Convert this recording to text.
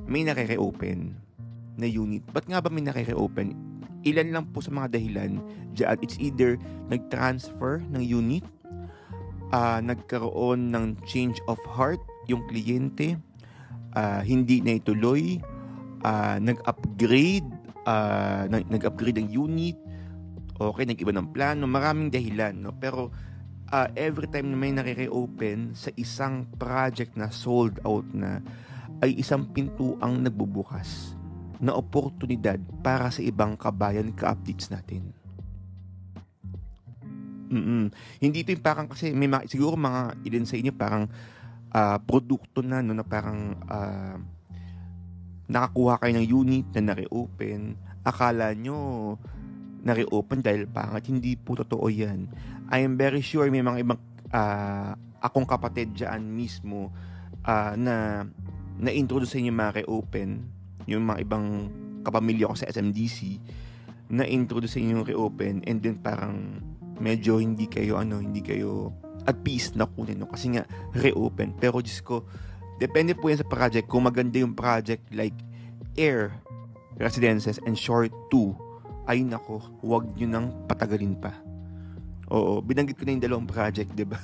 may nare-reopen na unit. Ba't nga ba may nare-reopen? Ilan lang po sa mga dahilan dyan. It's either nag-transfer ng unit, nagkaroon ng change of heart yung kliyente, hindi na ituloy, nag-upgrade ng unit, okay, nag-iba ng plano, maraming dahilan, no? Pero every time na may nare-reopen sa isang project na sold out na, ay isang pintuang nagbubukas na oportunidad para sa ibang kabayan ka-updates natin. Hindi ito yung parang, kasi may siguro mga ilan sa inyo parang produkto na, no, na parang nakakuha kayo ng unit na nare-open, akala nyo nare-open dahil pangit. Hindi po totoo yan. I am very sure may mga ibang akong kapatid dyan mismo na na-introduce sa inyo mga reopen, yung mga ibang kapamilya ko sa SMDC, na-introduce sa inyo yung reopen, and then parang medyo hindi kayo at peace na kunin, no? Kasi nga reopen. Pero Diyos ko, depende po yan sa project. Kung maganda yung project like Air Residences and Shore 2, ay nako, huwag nyo nang patagalin pa. Oo, binanggit ko na yung dalawang project, diba?